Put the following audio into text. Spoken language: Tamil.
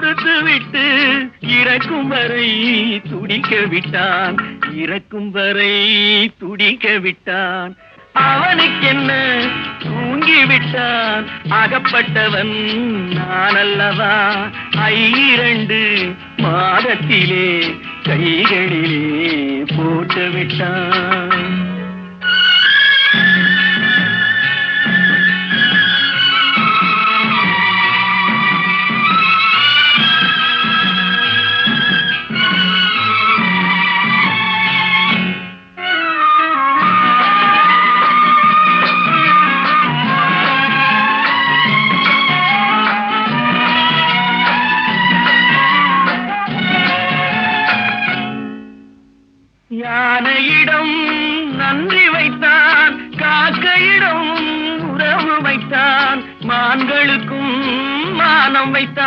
கொடுத்து விட்டு இறக்கும் வரை துடிக்க விட்டான், இறக்கும் வரை துடிக்க விட்டான். அவனுக்கென்ன தூங்கிவிட்டான், அகப்பட்டவன் நான் அல்லவா. 2 மாதத்திலே கைகளிலே போட்டு விட்டான். யானையிடம் நன்றி வைத்தான், காக்கையிடம் உறவு வைத்தான், மான்களுக்கும் மானம் வைத்தான்.